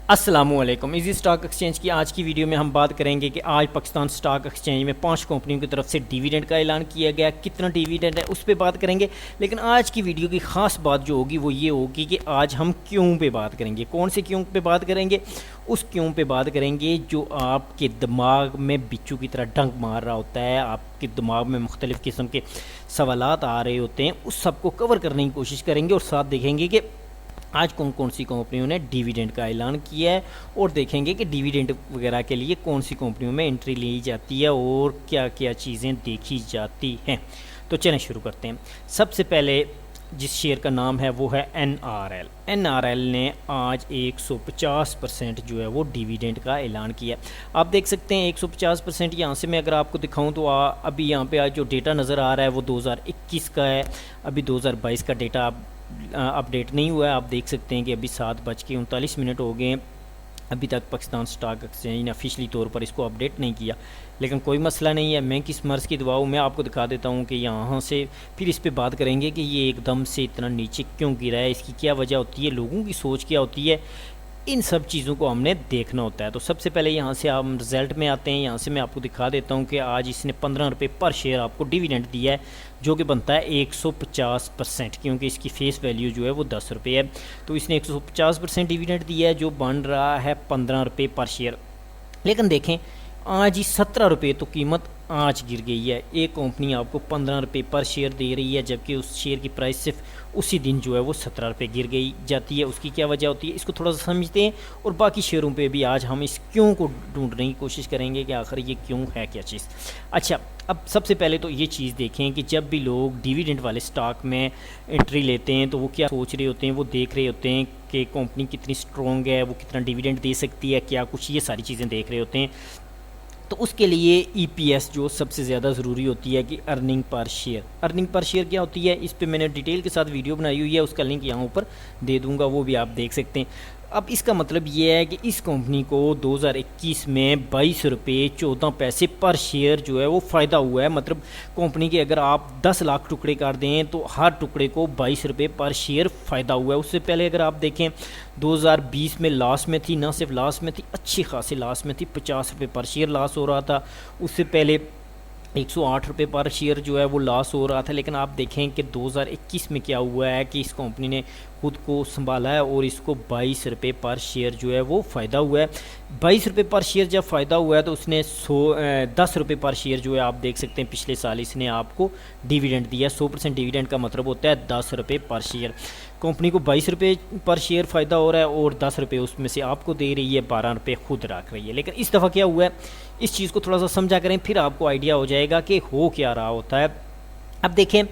अस्सलामुअलैकुम। Easy stock exchange की आज की वीडियो में हम बात करेंगे कि आज पाकिस्तान स्टॉक एक्सचेंज में 5 कंपनियों की तरफ से डिविडेंड का ऐलान किया गया, कितना डिविडेंड है उस पर बात करेंगे। लेकिन आज की वीडियो की ख़ास बात जो होगी वो ये होगी कि आज हम क्यों पे बात करेंगे। कौन से क्यों पे बात करेंगे? उस क्यों पे बात करेंगे जो आपके दिमाग में बिच्छू की तरह डंक मार रहा होता है, आपके दिमाग में मुख्तलिफ़ किस्म के सवालात आ रहे होते हैं, उस सब को कवर करने की कोशिश करेंगे और साथ देखेंगे कि आज कौन कौन सी कंपनियों ने डिविडेंड का ऐलान किया है और देखेंगे कि डिविडेंड वगैरह के लिए कौन सी कंपनियों में एंट्री ली जाती है और क्या क्या चीज़ें देखी जाती हैं। तो चलें शुरू करते हैं। सबसे पहले जिस शेयर का नाम है वो है NRL ने आज 150% जो है वो डिविडेंड का ऐलान किया। आप देख सकते हैं 150%। यहाँ से मैं अगर आपको दिखाऊं तो अभी यहाँ पे आज जो डेटा नज़र आ रहा है वो 2021 का है, अभी 2022 का डेटा अपडेट नहीं हुआ है। आप देख सकते हैं कि अभी 7:39 हो गए, अभी तक पाकिस्तान स्टॉक एक्सचेंज ने ऑफिशियली तौर पर इसको अपडेट नहीं किया। लेकिन कोई मसला नहीं है, मैं किस मर्ज़ की दुआ हूँ, मैं आपको दिखा देता हूँ कि यहाँ से फिर इस पे बात करेंगे कि ये एकदम से इतना नीचे क्यों गिरा है, इसकी क्या वजह होती है, लोगों की सोच क्या होती है, इन सब चीज़ों को हमने देखना होता है। तो सबसे पहले यहाँ से हम रिज़ल्ट में आते हैं। यहाँ से मैं आपको दिखा देता हूँ कि आज इसने 15 रुपये पर शेयर आपको डिविडेंड दिया है, जो कि बनता है 150%, क्योंकि इसकी फेस वैल्यू जो है वो 10 रुपये है। तो इसने 150% डिविडेंड दिया है, जो बन रहा है 15 रुपये पर शेयर। लेकिन देखें आज ही 17 रुपये तो कीमत आज गिर गई है। एक कंपनी आपको 15 रुपये पर शेयर दे रही है, जबकि उस शेयर की प्राइस सिर्फ उसी दिन जो है वो 17 रुपये गिर गई जाती है। उसकी क्या वजह होती है, इसको थोड़ा सा समझते हैं और बाकी शेयरों पे भी आज हम इस क्यों को ढूंढने की कोशिश करेंगे कि आखिर ये क्यों है क्या चीज़। अच्छा, अब सबसे पहले तो ये चीज़ देखें कि जब भी लोग डिविडेंड वाले स्टॉक में एंट्री लेते हैं तो वो क्या सोच रहे होते हैं, वो देख रहे होते हैं कि कंपनी कितनी स्ट्रॉन्ग है, वो कितना डिविडेंड दे सकती है, क्या कुछ, ये सारी चीज़ें देख रहे होते हैं। तो उसके लिए EPS जो सबसे ज़्यादा ज़रूरी होती है कि अर्निंग पर शेयर क्या होती है, इस पे मैंने डिटेल के साथ वीडियो बनाई हुई है, उसका लिंक यहाँ ऊपर दे दूँगा, वो भी आप देख सकते हैं। अब इसका मतलब ये है कि इस कंपनी को 2021 में 22 रुपये 14 पैसे पर शेयर जो है वो फ़ायदा हुआ है। मतलब कंपनी के अगर आप 10 लाख टुकड़े कर दें तो हर टुकड़े को 22 रुपये पर शेयर फ़ायदा हुआ है। उससे पहले अगर आप देखें 2020 में लॉस में थी, ना सिर्फ लॉस में थी, अच्छी खासी लॉस में थी, 50 रुपये पर शेयर लॉस हो रहा था। उससे पहले 108 रुपये पर शेयर जो है वो लॉस हो रहा था। लेकिन आप देखें कि 2021 में क्या हुआ है कि इस कंपनी ने खुद को संभाला है और इसको 22 रुपये पर शेयर जो है वो फ़ायदा हुआ है। 22 रुपये पर शेयर जब फ़ायदा हुआ है तो उसने 10 रुपये पर शेयर जो है आप देख सकते हैं पिछले साल इसने आपको डिविडेंड दिया। 100% डिविडेंड का मतलब होता है 10 रुपये पर शेयर। कंपनी को 22 रुपये पर शेयर फ़ायदा हो रहा है और 10 रुपये उसमें से आपको दे रही है, 12 रुपये खुद रख रही है। लेकिन इस दफ़ा क्या हुआ है, इस चीज़ को थोड़ा सा समझा करें, फिर आपको आइडिया हो जाएगा कि हो क्या रहा होता है। अब देखें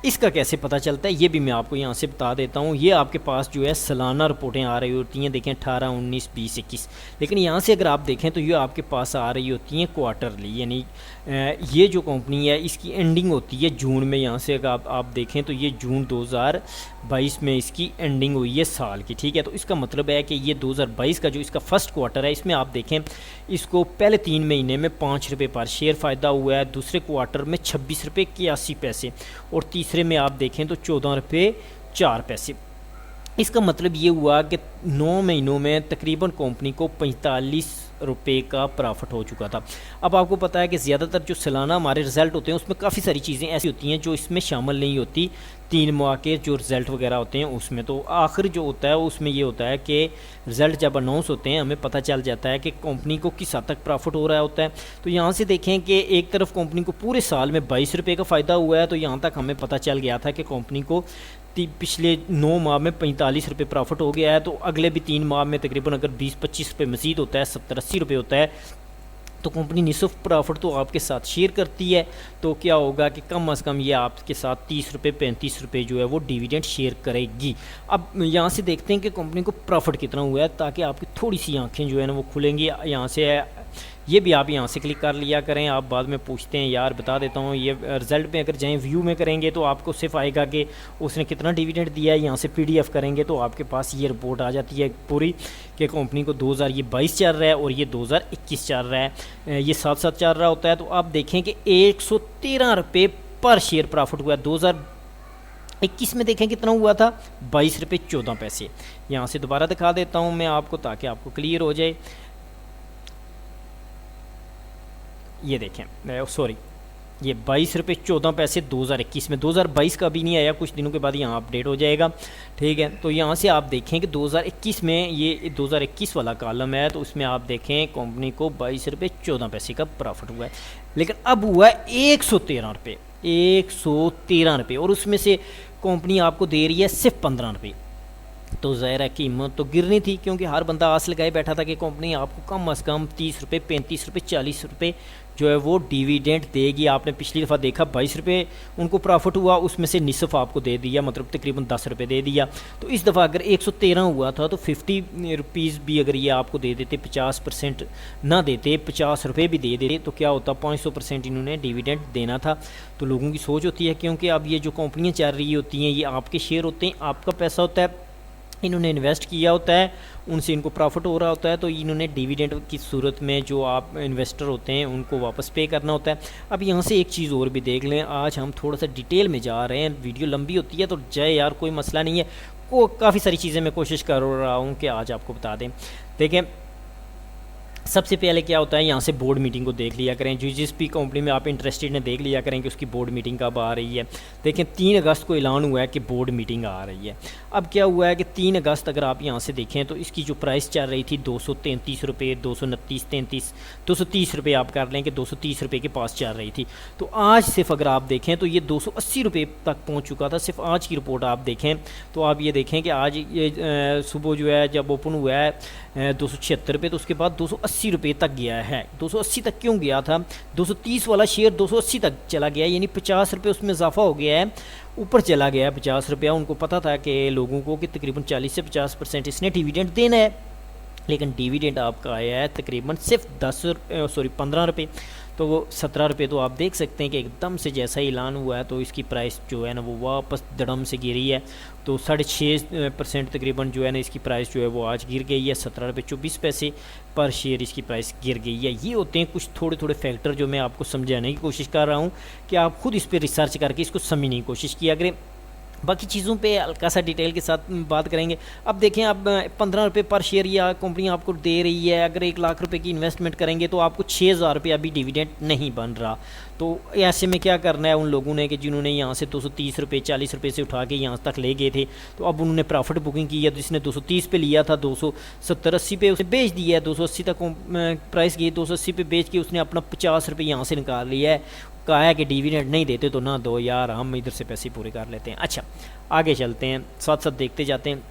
इसका कैसे पता चलता है, ये भी मैं आपको यहाँ से बता देता हूँ। ये आपके पास जो है सालाना रिपोर्टें आ रही होती हैं, देखें 18, 19, 20, 21। लेकिन यहाँ से अगर आप देखें तो ये आपके पास आ रही होती हैं क्वार्टरली, यानी ये जो कंपनी है इसकी एंडिंग होती है जून में। यहाँ से अगर आप देखें तो ये जून 2022 में इसकी एंडिंग हुई है साल की, ठीक है। तो इसका मतलब है कि ये 2022 का जो इसका फर्स्ट क्वार्टर है, इसमें आप देखें इसको पहले 3 महीने में 5 रुपये पर शेयर फ़ायदा हुआ है, दूसरे क्वार्टर में 26 रुपये 81 पैसे और तीसरे में आप देखें तो 14 रुपये 4 पैसे। इसका मतलब ये हुआ कि 9 महीनों में तकरीबन कंपनी को 45 रुपये का प्रॉफिट हो चुका था। अब आपको पता है कि ज़्यादातर जो सालाना हमारे रिज़ल्ट होते हैं उसमें काफ़ी सारी चीज़ें ऐसी होती हैं जो इसमें शामिल नहीं होती। 3 माह के जो रिज़ल्ट वगैरह होते हैं उसमें तो आखिर जो होता है उसमें ये होता है कि रिज़ल्ट जब अनाउंस होते हैं हमें पता चल जाता है कि कंपनी को किस हद तक प्रॉफिट हो रहा होता है। तो यहाँ से देखें कि एक तरफ कंपनी को पूरे साल में 22 रुपये का फ़ायदा हुआ है, तो यहाँ तक हमें पता चल गया था कि कंपनी को पिछले 9 माह में 45 रुपये प्रॉफिट हो गया है। तो अगले भी 3 माह में तकरीबन अगर 20-25 रुपये मज़ीद होता है, 70-80 रुपये होता है, तो कंपनी निसफ प्रॉफिट तो आपके साथ शेयर करती है। तो क्या होगा कि कम अज़ कम ये आपके साथ 30 रुपये 35 रुपये जो है वो डिविडेंड शेयर करेगी। अब यहाँ से देखते हैं कि कंपनी को प्रॉफिट कितना हुआ है, ताकि आपकी थोड़ी सी आँखें जो है ना वो खुलेंगी। यहाँ से ये भी आप यहाँ से क्लिक कर लिया करें। आप बाद में पूछते हैं यार बता देता हूँ, ये रिज़ल्ट में अगर जाएँ व्यू में करेंगे तो आपको सिर्फ आएगा कि उसने कितना डिविडेंड दिया है। यहाँ से PDF करेंगे तो आपके पास ये रिपोर्ट आ जाती है पूरी कि कंपनी को 2022 चल रहा है और ये 2021 चल रहा है, ये साथ साथ चल रहा होता है। तो आप देखें कि 113 रुपये पर शेयर प्रॉफिट हुआ है। 21 में देखें कितना हुआ था, 22 रुपये 14 पैसे। यहाँ से दोबारा दिखा देता हूँ मैं आपको ताकि आपको क्लियर हो जाए। ये देखें, सॉरी, ये 22 रुपये 14 पैसे 2021 में, 2022 का भी नहीं आया, कुछ दिनों के बाद यहाँ अपडेट हो जाएगा। ठीक है, तो यहाँ से आप देखें कि 2021 में ये 2021 वाला कॉलम है, तो उसमें आप देखें कंपनी को 22 रुपये 14 पैसे का प्रॉफिट हुआ है। लेकिन अब हुआ है 113 रुपये, 113 रुपये, और उसमें से कंपनी आपको दे रही है सिर्फ 15 रुपये। तो ज़ाहिर है कीमत तो गिरनी थी, क्योंकि हर बंदा आस लगाए बैठा था कि कंपनी आपको कम अज़ कम 30 रुपये 35 रुपये 40 रुपये जो है वो डिविडेंड देगी। आपने पिछली दफ़ा देखा 22 रुपये उनको प्रॉफिट हुआ, उसमें से निसफ आपको दे दिया, मतलब तकरीबन 10 रुपये दे दिया। तो इस दफ़ा अगर 113 हुआ था तो 50 रुपीज़ भी अगर ये आपको दे देते, 50% ना देते, 50 रुपये भी दे देते, तो क्या होता, 500% इन्होंने डिविडेंड देना था। तो लोगों की सोच होती है, क्योंकि अब ये जो कंपनियाँ चल रही होती हैं ये आपके शेयर होते हैं, आपका पैसा होता है, इन्होंने इन्वेस्ट किया होता है, उनसे इनको प्रॉफिट हो रहा होता है, तो इन्होंने डिविडेंड की सूरत में जो आप इन्वेस्टर होते हैं उनको वापस पे करना होता है। अब यहाँ से एक चीज़ और भी देख लें, आज हम थोड़ा सा डिटेल में जा रहे हैं, वीडियो लंबी होती है तो जाए यार, कोई मसला नहीं है, वो काफ़ी सारी चीज़ें मैं कोशिश कर रहा हूँ कि आज आपको बता दें। देखें, सबसे पहले क्या होता है, यहाँ से बोर्ड मीटिंग को देख लिया करें, जिस भी कंपनी में आप इंटरेस्टेड हैं देख लिया करें कि उसकी बोर्ड मीटिंग कब आ रही है। देखें 3 अगस्त को ऐलान हुआ है कि बोर्ड मीटिंग आ रही है। अब क्या हुआ है कि 3 अगस्त अगर आप यहाँ से देखें तो इसकी जो प्राइस चल रही थी 233 रुपये, 229, 33, 230 रुपये आप कर लें कि 230 रुपये के पास चल रही थी। तो आज सिर्फ अगर आप देखें तो ये 280 रुपये तक पहुँच चुका था। सिर्फ आज की रिपोर्ट आप देखें तो आप ये देखें कि आज ये सुबह जो है जब ओपन हुआ है 276 रुपये, तो उसके बाद 280 रुपये तक गया है। 280 तक क्यों गया था, 230 वाला शेयर 280 तक चला गया, यानी 50 रुपये उसमें इजाफा हो गया है, ऊपर चला गया है 50 रुपया। उनको पता था कि लोगों को कि तकरीबन 40 से 50% इसने डिविडेंड देना है, लेकिन डिविडेंड आपका आया है तकरीबन सिर्फ 15 रुपये। तो वो 17 रुपये तो आप देख सकते हैं कि एकदम से जैसा ही ऐलान हुआ है तो इसकी प्राइस जो है ना वो वापस धड़म से गिरी है। तो 6.5% तकरीबन जो है ना इसकी प्राइस जो है वो आज गिर गई है, 17 रुपये 24 पैसे पर शेयर इसकी प्राइस गिर गई है। ये होते हैं कुछ थोड़े थोड़े फैक्टर जो मैं आपको समझाने की कोशिश कर रहा हूँ कि आप खुद इस पर रिसर्च करके इसको समझने की कोशिश किया करें। बाकी चीज़ों पे हल्का सा डिटेल के साथ बात करेंगे। अब देखें, अब 15 रुपये पर शेयर या कंपनी आपको दे रही है, अगर 1 लाख रुपए की इन्वेस्टमेंट करेंगे तो आपको 6,000 रुपये अभी डिविडेंड नहीं बन रहा। तो ऐसे में क्या करना है उन लोगों ने कि जिन्होंने यहाँ से 230 रुपये 40 रुपये से उठा के यहाँ तक ले गए थे, तो अब उन्होंने प्रॉफिट बुकिंग की है। तो जिसने 230 पे लिया था 270-80 पे उसे बेच दिया है, 280 तक प्राइस गई, 280 पे बेच के उसने अपना 50 रुपये यहाँ से निकाल लिया है। कहा है कि डिविडेंड नहीं देते तो ना दो यार, हम इधर से पैसे पूरे कर लेते हैं। अच्छा, आगे चलते हैं, साथ साथ देखते जाते हैं।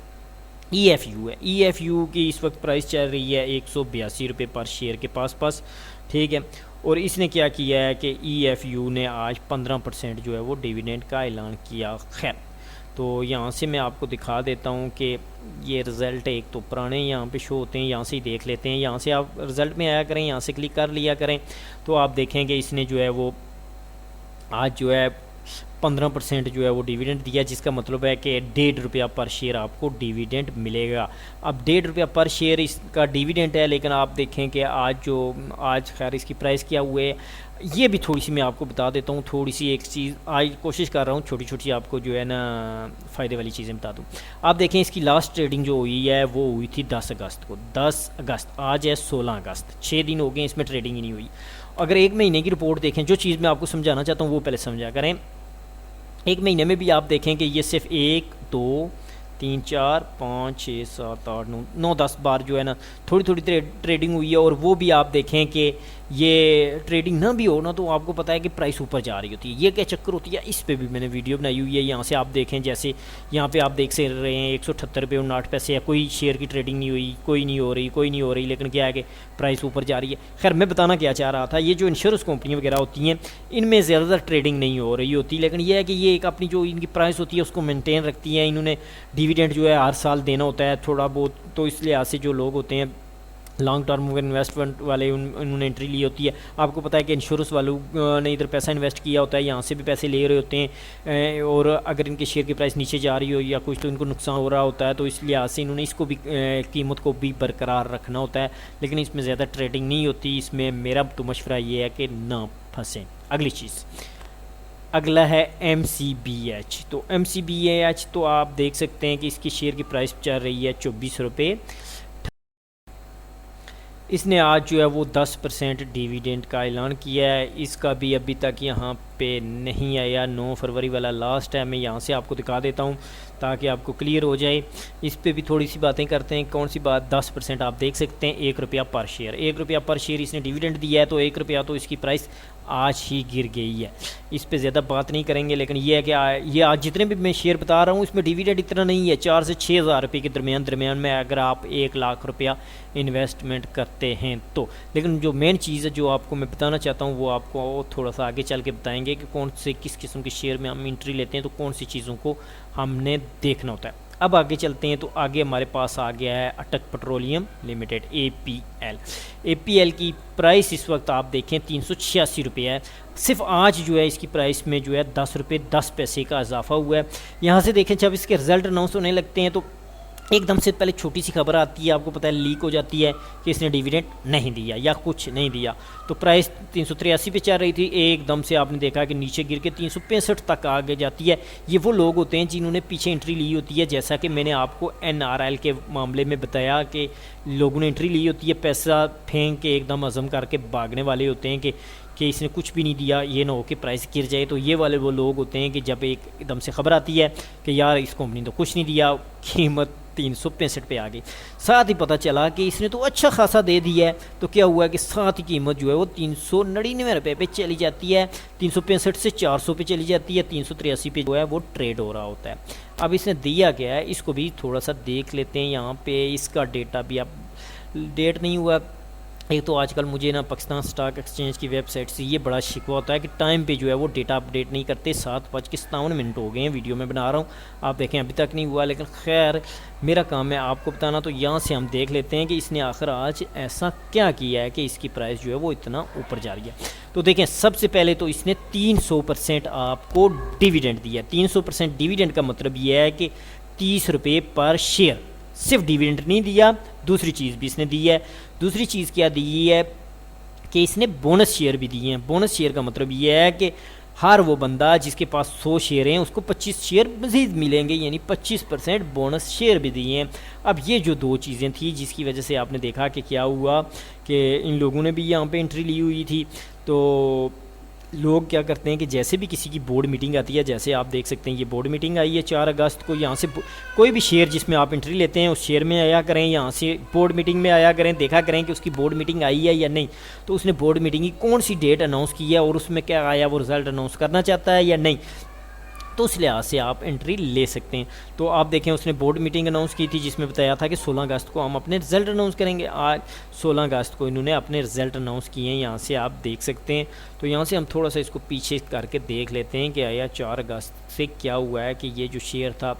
EFU है, EFU की इस वक्त प्राइस चल रही है 182 रुपये पर शेयर के पास, ठीक है। और इसने क्या किया है कि EFU ने आज 15% जो है वो डिविडेंड का ऐलान किया। खैर, तो यहाँ से मैं आपको दिखा देता हूँ कि ये रिज़ल्ट एक तो पुराने यहाँ पे शो होते हैं, यहाँ से ही देख लेते हैं। यहाँ से आप रिज़ल्ट में आया करें, यहाँ से क्लिक कर लिया करें, तो आप देखेंगे इसने जो है वो आज जो है 15% जो है वो डिविडेंड दिया, जिसका मतलब है कि 1.5 रुपया पर शेयर आपको डिविडेंड मिलेगा। अब 1.5 रुपया पर शेयर इसका डिविडेंड है, लेकिन आप देखें कि आज खैर इसकी प्राइस क्या हुए है, ये भी थोड़ी सी मैं आपको बता देता हूँ। थोड़ी सी एक चीज़ आज कोशिश कर रहा हूँ छोटी छोटी आपको जो है ना फ़ायदे वाली चीज़ें बता दूँ। आप देखें इसकी लास्ट ट्रेडिंग जो हुई है वो हुई थी 10 अगस्त को, 10 अगस्त, आज है 16 अगस्त, 6 दिन हो गए इसमें ट्रेडिंग ही नहीं हुई। अगर 1 महीने की रिपोर्ट देखें, जो चीज़ मैं आपको समझाना चाहता हूँ वो पहले समझा करें। 1 महीने में भी आप देखें कि ये सिर्फ 1 2 3 4 5 6 7 8 9 10 बार जो है ना थोड़ी थोड़ी ट्रेडिंग हुई है, और वो भी आप देखें कि ये ट्रेडिंग ना भी हो ना तो आपको पता है कि प्राइस ऊपर जा रही होती है। ये क्या चक्कर होती है, इस पे भी मैंने वीडियो बनाई हुई है। यहाँ से आप देखें, जैसे यहाँ पे आप देख से रहे हैं 178 रुपये 59 पैसे है, कोई शेयर की ट्रेडिंग नहीं हुई, कोई नहीं हो रही, लेकिन क्या है कि प्राइस ऊपर जा रही है। खैर, मैं बताना क्या चाह रहा था, ये जो इंश्योरेंस कंपनियाँ वगैरह होती हैं इनमें ज़्यादातर ट्रेडिंग नहीं हो रही होती, लेकिन यह है कि ये एक अपनी जो इनकी प्राइस होती है उसको मेनटेन रखती हैं। इन्होंने डिविडेंड जो है हर साल देना होता है थोड़ा बहुत, तो इस लिहाज से जो लोग होते हैं लॉन्ग टर्म इन्वेस्टमेंट वाले उन्होंने एंट्री ली होती है। आपको पता है कि इंश्योरेंस वालों ने इधर पैसा इन्वेस्ट किया होता है, यहाँ से भी पैसे ले रहे होते हैं, और अगर इनके शेयर की प्राइस नीचे जा रही हो या कुछ तो इनको नुकसान हो रहा होता है, तो इस लिहाज से इन्होंने इसको भी कीमत को भी बरकरार रखना होता है। लेकिन इसमें ज़्यादा ट्रेडिंग नहीं होती। इसमें मेरा तो मशवरा ये है कि ना फंसें। अगली चीज़, अगला है MCBH। तो MCBH तो आप देख सकते हैं कि इसकी शेयर की प्राइस चल रही है 24 रुपये। इसने आज जो है वो 10% डिविडेंड का ऐलान किया है। इसका भी अभी तक यहाँ पे नहीं आया, 9 फरवरी वाला लास्ट है। मैं यहाँ से आपको दिखा देता हूँ ताकि आपको क्लियर हो जाए। इस पे भी थोड़ी सी बातें करते हैं। कौन सी बात? 10% आप देख सकते हैं, 1 रुपया पर शेयर। 1 रुपया पर शेयर इसने डिविडेंड दिया है, तो 1 रुपया तो इसकी प्राइस आज ही गिर गई है। इस पे ज़्यादा बात नहीं करेंगे, लेकिन ये है कि ये आज जितने भी मैं शेयर बता रहा हूँ इसमें डिविडेंड इतना नहीं है, 4 से 6 हज़ार रुपये के दरमियान में अगर आप 1 लाख रुपया इन्वेस्टमेंट करते हैं तो। लेकिन जो मेन चीज़ है जो आपको मैं बताना चाहता हूँ वो आपको थोड़ा सा आगे चल के बताएंगे कि कौन से किस किस्म के शेयर में हम एंट्री लेते हैं, तो कौन सी चीज़ों को हमने देखना होता है। अब आगे चलते हैं, तो आगे हमारे पास आ गया है अटक पेट्रोलियम लिमिटेड APL की प्राइस इस वक्त आप देखें 386 रुपये है। सिर्फ आज जो है इसकी प्राइस में जो है 10 रुपये 10 पैसे का इजाफा हुआ है। यहाँ से देखें जब इसके रिज़ल्ट अनाउंस होने लगते हैं तो एकदम से पहले छोटी सी खबर आती है, आपको पता है लीक हो जाती है कि इसने डिविडेंड नहीं दिया या कुछ नहीं दिया। तो प्राइस 383 पे चल रही थी, एकदम से आपने देखा कि नीचे गिर के 365 तक आगे जाती है। ये वो लोग होते हैं जिन्होंने पीछे एंट्री ली होती है, जैसा कि मैंने आपको NRL के मामले में बताया कि लोगों ने एंट्री ली होती है, पैसा फेंक के एकदम हज़म करके भागने वाले होते हैं कि इसने कुछ भी नहीं दिया, ये ना हो कि प्राइस गिर जाए। तो ये वाले वो लोग होते हैं कि जब एकदम से खबर आती है कि यार इस कंपनी ने तो कुछ नहीं दिया, कीमत 365 पे आ गई। साथ ही पता चला कि इसने तो अच्छा खासा दे दिया है, तो क्या हुआ कि साथ ही कीमत जो है वो 399 रुपये पे चली जाती है, 365 से 400 पे चली जाती है, 383 पे जो है वो ट्रेड हो रहा होता है। अब इसने दिया क्या है इसको भी थोड़ा सा देख लेते हैं। यहाँ पे इसका डेटा भी अब डेट नहीं हुआ। एक तो आजकल मुझे ना पाकिस्तान स्टॉक एक्सचेंज की वेबसाइट से ये बड़ा शिकवा होता है कि टाइम पे जो है वो डेटा अपडेट नहीं करते। 7:57 हो गए हैं, वीडियो में बना रहा हूँ, आप देखें अभी तक नहीं हुआ, लेकिन खैर मेरा काम है आपको बताना। तो यहाँ से हम देख लेते हैं कि इसने आखिर आज ऐसा क्या किया है कि इसकी प्राइस जो है वो इतना ऊपर जा रही है। तो देखें सबसे पहले तो इसने 300% आपको डिविडेंड दिया। 300% डिविडेंड का मतलब ये है कि 30 रुपये पर शेयर। सिर्फ डिविडेंड नहीं दिया, दूसरी चीज़ भी इसने दी है। दूसरी चीज़ क्या दी है कि इसने बोनस शेयर भी दिए हैं। बोनस शेयर का मतलब ये है कि हर वो बंदा जिसके पास 100 शेयर हैं उसको 25 शेयर मज़ीद मिलेंगे, यानी 25% बोनस शेयर भी दिए हैं। अब ये जो दो चीज़ें थी जिसकी वजह से आपने देखा कि क्या हुआ कि इन लोगों ने भी यहाँ पे एंट्री ली हुई थी। तो लोग क्या करते हैं कि जैसे भी किसी की बोर्ड मीटिंग आती है, जैसे आप देख सकते हैं ये बोर्ड मीटिंग आई है 4 अगस्त को, यहाँ से कोई भी शेयर जिसमें आप एंट्री लेते हैं उस शेयर में आया करें, यहाँ से बोर्ड मीटिंग में आया करें, देखा करें कि उसकी बोर्ड मीटिंग आई है या नहीं। तो उसने बोर्ड मीटिंग की कौन सी डेट अनाउंस की है और उसमें क्या आया, वो रिज़ल्ट अनाउंस करना चाहता है या नहीं, तो उस लिहाज से आप एंट्री ले सकते हैं। तो आप देखें उसने बोर्ड मीटिंग अनाउंस की थी जिसमें बताया था कि 16 अगस्त को हम अपने रिज़ल्ट अनाउंस करेंगे। आज 16 अगस्त को इन्होंने अपने रिज़ल्ट अनाउंस किए हैं, यहाँ से आप देख सकते हैं। तो यहाँ से हम थोड़ा सा इसको पीछे करके देख लेते हैं कि आया 4 अगस्त से क्या हुआ है कि ये जो शेयर था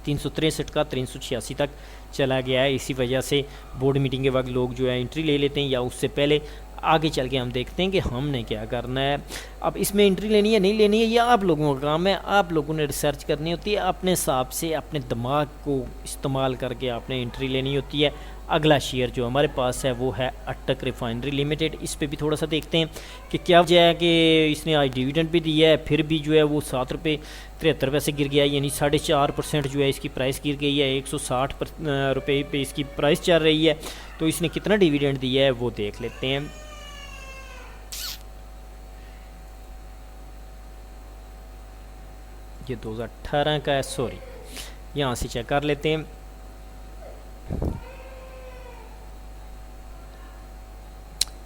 363 का 386 तक चला गया है। इसी वजह से बोर्ड मीटिंग के वक्त लोग जो है एंट्री ले लेते हैं या उससे पहले। आगे चल के हम देखते हैं कि हमने क्या करना है। अब इसमें एंट्री लेनी है नहीं लेनी है, यह आप लोगों का काम है। आप लोगों ने रिसर्च करनी होती है, अपने हिसाब से अपने दिमाग को इस्तेमाल करके आपने एंट्री लेनी होती है। अगला शेयर जो हमारे पास है वो है अटक रिफाइनरी लिमिटेड। इस पे भी थोड़ा सा देखते हैं कि क्या वजह है कि इसने आज डिविडेंड भी दिया है, फिर भी जो है वो 7 रुपये 73 पैसे गिर गया, यानी 4.5% जो है इसकी प्राइस गिर गई है। 160 रुपये पे इसकी प्राइस चल रही है। तो इसने कितना डिविडेंड दिया है वो देख लेते हैं। ये 2018 का है, सॉरी, यहाँ से चेक कर लेते हैं।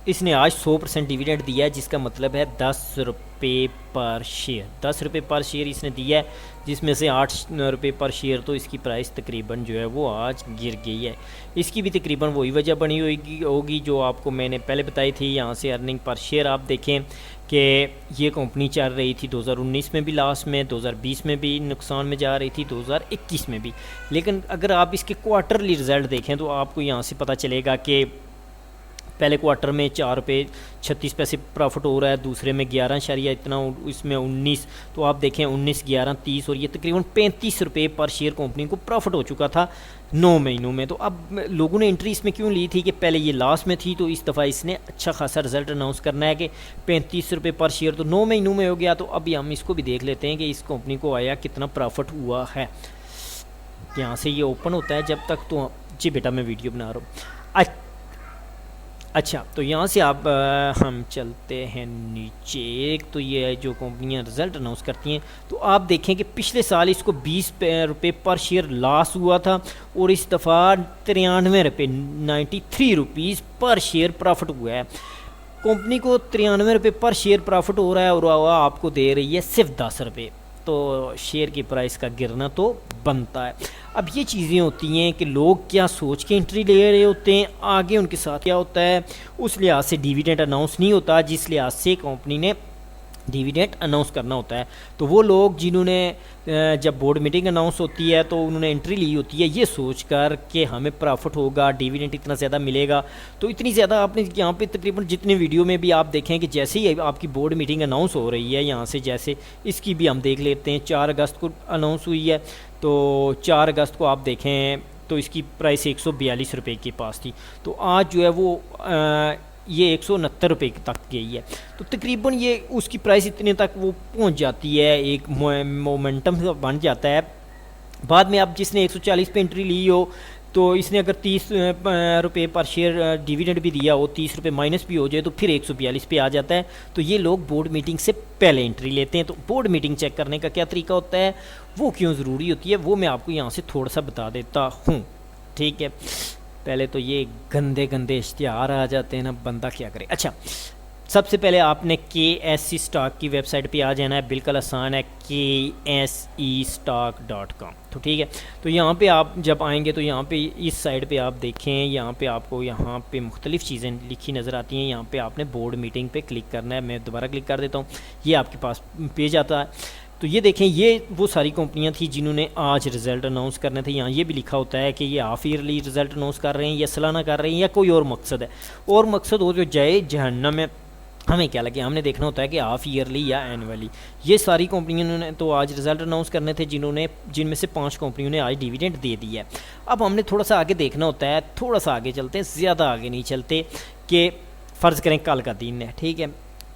इसने आज 100% डिविडेंड दिया है, जिसका मतलब है 10 रुपये पर शेयर। 10 रुपये पर शेयर इसने दिया है, जिसमें से 8 रुपये पर शेयर तो इसकी प्राइस तकरीबन जो है वो आज गिर गई है। इसकी भी तकरीबन वही वजह बनी होगी जो आपको मैंने पहले बताई थी। यहाँ से अर्निंग पर शेयर आप देखें कि ये कंपनी चल रही थी 2019 में भी लास्ट में, 2020 में भी नुकसान में जा रही थी, 2021 में भी। लेकिन अगर आप इसके क्वार्टरली रिज़ल्ट देखें तो आपको यहाँ से पता चलेगा कि पहले क्वार्टर में 4 रुपये 36 पैसे प्रॉफिट हो रहा है, दूसरे में 11 इतना, इसमें 19, तो आप देखें 19, 11, 30 और ये तकरीबन 35 रुपये पर शेयर कंपनी को प्रॉफिट हो चुका था 9 महीनों में। तो अब लोगों ने एंट्री इसमें क्यों ली थी कि पहले ये लॉस में थी, तो इस दफ़ा इसने अच्छा खासा रिजल्ट अनाउंस करना है कि 35 रुपये पर शेयर तो 9 महीनों में हो गया। तो अभी हम इसको भी देख लेते हैं कि इस कंपनी को आया कितना प्रॉफिट हुआ है। यहाँ से ये ओपन होता है जब तक, तो जी बेटा मैं वीडियो बना रहा हूँ। अच्छा, तो यहाँ से आप हम चलते हैं नीचे। एक तो ये है जो कंपनियाँ रिज़ल्ट अनाउंस करती हैं, तो आप देखें कि पिछले साल इसको 20 रुपये पर शेयर लॉस हुआ था और इस दफ़ा 93 रुपये 93 रुपीज़ पर शेयर प्रॉफिट हुआ है। कंपनी को 93 रुपये पर शेयर प्रॉफिट हो रहा है और आपको दे रही है सिर्फ 10 रुपये, तो शेयर की प्राइस का गिरना तो बनता है। अब ये चीज़ें होती हैं कि लोग क्या सोच के एंट्री ले रहे होते हैं, आगे उनके साथ क्या होता है उस लिहाज से डिविडेंड अनाउंस नहीं होता जिस लिहाज से कंपनी ने डिविडेंड अनाउंस करना होता है। तो वो लोग जिन्होंने जब बोर्ड मीटिंग अनाउंस होती है तो उन्होंने एंट्री ली होती है ये सोचकर कि हमें प्रॉफिट होगा, डिविडेंड इतना ज़्यादा मिलेगा, तो इतनी ज़्यादा आपने यहाँ पे तकरीबन जितने वीडियो में भी आप देखें कि जैसे ही आपकी बोर्ड मीटिंग अनाउंस हो रही है, यहाँ से जैसे इसकी भी हम देख लेते हैं 4 अगस्त को अनाउंस हुई है, तो 4 अगस्त को आप देखें तो इसकी प्राइस 142 रुपये के पास थी, तो आज जो है वो ये 169 रुपये तक गई है। तो तकरीबन ये उसकी प्राइस इतने तक वो पहुंच जाती है, एक मोमेंटम बन जाता है। बाद में आप जिसने 140 पे एंट्री ली हो तो इसने अगर 30 रुपये पर शेयर डिविडेंड भी दिया हो, 30 रुपये माइनस भी हो जाए तो फिर 142 पे आ जाता है। तो ये लोग बोर्ड मीटिंग से पहले एंट्री लेते हैं। तो बोर्ड मीटिंग चेक करने का क्या तरीका होता है, वो क्यों ज़रूरी होती है, वो मैं आपको यहाँ से थोड़ा सा बता देता हूँ। ठीक है, पहले तो ये गंदे गंदे इश्तिहार आ जाते हैं ना, बंदा क्या करे। अच्छा, सबसे पहले आपने KSE स्टॉक की वेबसाइट पे आ जाना है, बिल्कुल आसान है, KSEstock.com। तो ठीक है, तो यहाँ पे आप जब आएंगे तो यहाँ पे इस साइड पे आप देखें, यहाँ पे आपको यहाँ पे मुख्तलिफ़ चीज़ें लिखी नज़र आती हैं। यहाँ पे आपने बोर्ड मीटिंग पे क्लिक करना है, मैं दोबारा क्लिक कर देता हूँ, ये आपके पास पेज आता है। तो ये देखें, ये वो सारी कंपनियां थी जिन्होंने आज रिज़ल्ट अनाउंस करने थे। यहाँ ये भी लिखा होता है कि ये हाफ ईयरली रिज़ल्ट अनाउंस कर रहे हैं या सालाना कर रहे हैं या कोई और मकसद है, और मकसद हो जो जाए जहन्नम में, हमें क्या लगे, हमने देखना होता है कि हाफ ईयरली या एनुअली। ये सारी कंपनियों ने तो आज रिज़ल्ट अनाउंस करने थे जिनमें से 5 कंपनियों ने आज डिविडेंड दे दिया है। अब हमने थोड़ा सा आगे देखना होता है, थोड़ा सा आगे चलते हैं, ज़्यादा आगे नहीं चलते, कि फ़र्ज़ करें कल का दिन है, ठीक है,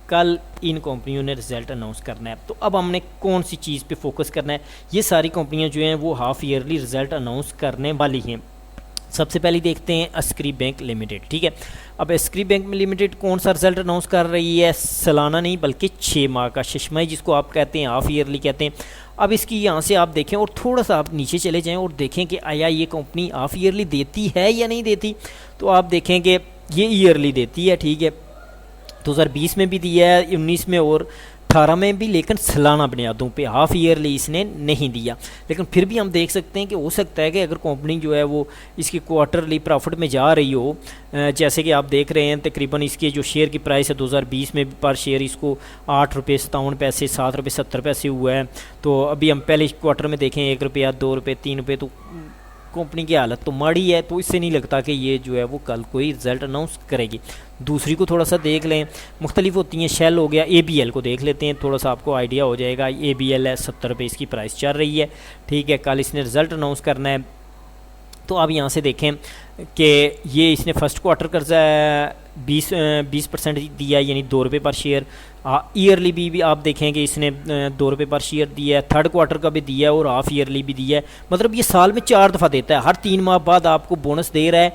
कल इन कंपनियों ने रिज़ल्ट अनाउंस करना है। तो अब हमने कौन सी चीज़ पे फोकस करना है, ये सारी कंपनियां जो हैं वो हाफ ईयरली रिज़ल्ट अनाउंस करने वाली हैं। सबसे पहले देखते हैं अस्क्री बैंक लिमिटेड। ठीक है, अब अस्क्री बैंक लिमिटेड कौन सा रिज़ल्ट अनाउंस कर रही है, सालाना नहीं बल्कि 6 माह का, छमाही जिसको आप कहते हैं, हाफ ईयरली कहते हैं। अब इसकी यहाँ से आप देखें और थोड़ा सा आप नीचे चले जाएँ और देखें कि आया ये कंपनी हाफ ईयरली देती है या नहीं देती। तो आप देखें कि ये ईयरली देती है, ठीक है, 2020 में भी दिया है, 19 में और 18 में भी, लेकिन सालाना बुनियादों पे, हाफ ईयरली इसने नहीं दिया। लेकिन फिर भी हम देख सकते हैं कि हो सकता है कि अगर कंपनी जो है वो इसकी क्वार्टरली प्रॉफिट में जा रही हो, जैसे कि आप देख रहे हैं तकरीबन इसके जो शेयर की प्राइस है 2020 में पर शेयर इसको 8 रुपये 57 पैसे 7 रुपये 70 पैसे हुआ है। तो अभी हम पहले क्वार्टर में देखें 1 रुपया 2 रुपये 3 रुपये, तो कंपनी की हालत तो माड़ी है। तो इससे नहीं लगता कि ये जो है वो कल कोई रिज़ल्ट अनाउंस करेगी। दूसरी को थोड़ा सा देख लें, मुख्तलिफ होती हैं, शेल हो गया, ABL को देख लेते हैं, थोड़ा सा आपको आइडिया हो जाएगा। ABL है 70 रुपये इसकी प्राइस चल रही है, ठीक है, कल इसने रिज़ल्ट अनाउंस करना है। तो आप यहाँ से देखें कि ये इसने फर्स्ट क्वार्टर कर्जा 20% दिया है, यानी 2 रुपये पर शेयर। ईयरली भी आप देखें कि इसने 2 रुपये पर शेयर दिया है, थर्ड क्वार्टर का भी दिया है और हाफ ईयरली भी दिया है। मतलब ये साल में 4 दफ़ा देता है, हर 3 माह बाद आपको बोनस दे रहा है,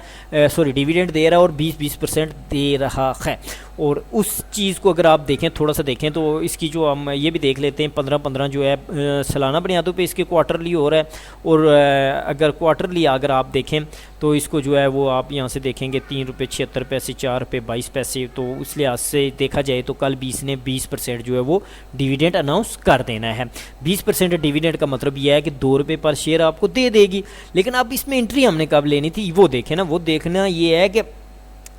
सॉरी डिविडेंड दे रहा है और 20% दे रहा है। और उस चीज़ को अगर आप देखें, थोड़ा सा देखें, तो इसकी जो हम ये भी देख लेते हैं 15-15 जो है सालाना बुनियादों पे इसके क्वार्टरली हो रहा है। और अगर क्वार्टरली अगर आप देखें तो इसको जो है वो आप यहाँ से देखेंगे 3 रुपये 76 पैसे, 4 रुपये 22 पैसे। तो उस लिहाज से देखा जाए तो कल 20% जो है वो डिविडेंड अनाउंस कर देना है। 20% डिविडेंड का मतलब यह है कि 2 रुपये पर शेयर आपको दे देगी। लेकिन अब इसमें एंट्री हमने कब लेनी थी वो देखें ना, वो देखना ये है कि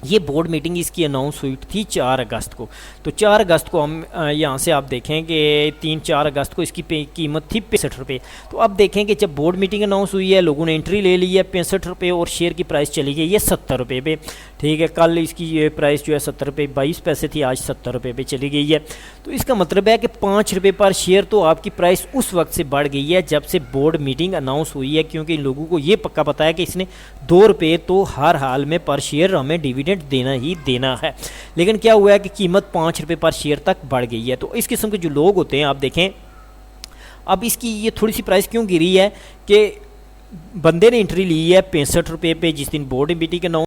ये बोर्ड मीटिंग इसकी अनाउंस हुई थी 4 अगस्त को। तो 4 अगस्त को हम यहाँ से आप देखें कि 3-4 अगस्त को इसकी कीमत थी 65 रुपये। तो अब देखें कि जब बोर्ड मीटिंग अनाउंस हुई है, लोगों ने एंट्री ले ली है 65 रुपये और शेयर की प्राइस चली गई है 70 रुपये पे। ठीक है, कल इसकी ये प्राइस जो है 70 रुपये 22 पैसे थी, आज 70 रुपये पे चली गई है। तो इसका मतलब है कि 5 रुपये पर शेयर तो आपकी प्राइस उस वक्त से बढ़ गई है जब से बोर्ड मीटिंग अनाउंस हुई है, क्योंकि इन लोगों को ये पक्का पता है कि इसने 2 रुपये तो हर हाल में पर शेयर हमें डिविडेंड देना ही देना है। लेकिन क्या हुआ है कि कीमत 5 रुपये पर शेयर तक बढ़ गई है। तो इस किस्म के जो लोग होते हैं, आप देखें अब इसकी ये थोड़ी सी प्राइस क्यों गिरी है कि बंदे ने एंट्री ली है 65 रुपये पे जिस दिन बोर्ड मीटिंग अनाउंस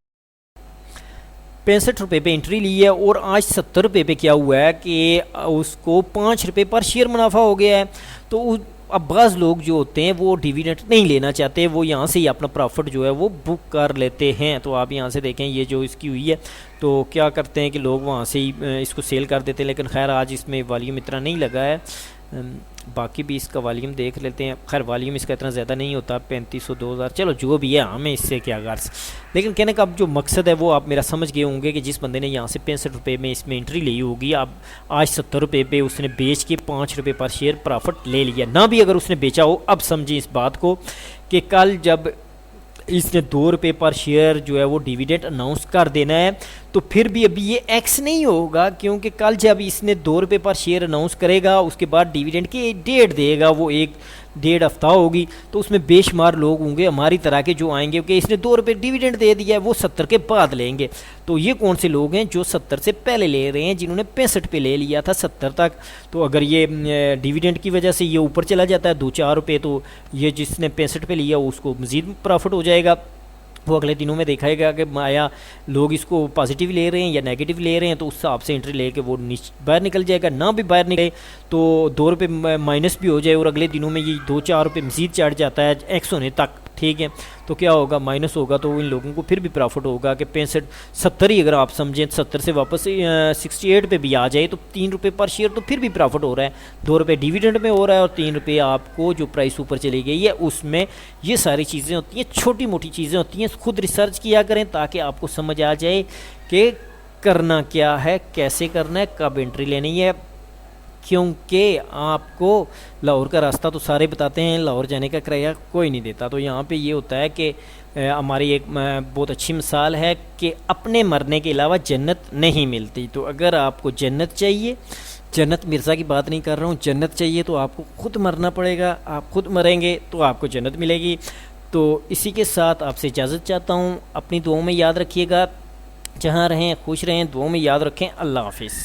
65 रुपये पे एंट्री ली है, और आज 70 रुपये पे क्या हुआ है कि उसको 5 रुपये पर शेयर मुनाफा हो गया है। तो अब बाज़ लोग जो होते हैं वो डिविडेंड नहीं लेना चाहते, वो यहाँ से ही अपना प्रॉफिट जो है वो बुक कर लेते हैं। तो आप यहाँ से देखें ये जो इसकी हुई है, तो क्या करते हैं कि लोग वहाँ से ही इसको सेल कर देते हैं। लेकिन खैर आज इसमें वॉल्यूम इतना नहीं लगा है, बाकी भी इसका वॉल्यूम देख लेते हैं। खैर वॉल्यूम इसका इतना ज़्यादा नहीं होता, 3500 2000, चलो जो भी है हमें इससे क्या गर्ज। लेकिन कहने का अब जो मकसद है वो आप मेरा समझ गए होंगे कि जिस बंदे ने यहाँ से 65 रुपये में इसमें एंट्री ली होगी, अब आज 70 रुपये पे उसने बेच के 5 रुपये पर शेयर प्रॉफिट ले लिया। ना भी अगर उसने बेचा हो, अब समझिए इस बात को कि कल जब इसने 2 रुपये पर शेयर जो है वो डिविडेंड अनाउंस कर देना है, तो फिर भी अभी ये एक्स नहीं होगा, क्योंकि कल जब इसने 2 रुपये पर शेयर अनाउंस करेगा उसके बाद डिविडेंड की डेट देगा, वो 1-1.5 हफ्ता होगी। तो उसमें बेशुमार लोग होंगे हमारी तरह के जो आएंगे कि इसने 2 रुपये डिविडेंड दे दिया है, वो 70 के बाद लेंगे। तो ये कौन से लोग हैं जो 70 से पहले ले रहे हैं, जिन्होंने 65 पे ले लिया था 70 तक। तो अगर ये डिविडेंड की वजह से ये ऊपर चला जाता है 2-4 रुपये, तो ये जिसने 65 पे लिया उसको मज़ीद प्रॉफिट हो जाएगा। वो अगले दिनों में दिखाएगा कि आया लोग इसको पॉजिटिव ले रहे हैं या नेगेटिव ले रहे हैं, तो उस हिसाब से एंट्री लेके वो बाहर निकल जाएगा। ना भी बाहर निकले तो 2 रुपये माइनस भी हो जाए और अगले दिनों में ये 2-4 रुपये मज़ीद चढ़ जाता है एक्स होने तक, ठीक है, तो क्या होगा, माइनस होगा। तो इन लोगों को फिर भी प्रॉफिट होगा कि 65-70 ही अगर आप समझें, 70 से वापस 68 पे भी आ जाए तो 3 रुपये पर शेयर तो फिर भी प्रॉफिट हो रहा है। 2 रुपये डिविडेंड में हो रहा है और 3 रुपये आपको जो प्राइस ऊपर चली गई है उसमें। ये सारी चीज़ें होती हैं, छोटी मोटी चीज़ें होती हैं, खुद रिसर्च किया करें ताकि आपको समझ आ जाए कि करना क्या है, कैसे करना है, कब एंट्री लेनी है। क्योंकि आपको लाहौर का रास्ता तो सारे बताते हैं, लाहौर जाने का किराया कोई नहीं देता। तो यहाँ पे ये होता है कि हमारी एक बहुत अच्छी मिसाल है कि अपने मरने के अलावा जन्नत नहीं मिलती। तो अगर आपको जन्नत चाहिए, जन्नत मिर्ज़ा की बात नहीं कर रहा हूँ, जन्नत चाहिए तो आपको खुद मरना पड़ेगा। आप खुद मरेंगे तो आपको जन्नत मिलेगी। तो इसी के साथ आपसे इजाज़त चाहता हूँ। अपनी दुआओं में याद रखिएगा, जहाँ रहें खुश रहें, दुआओं में याद रखें। अल्लाह हाफिज़।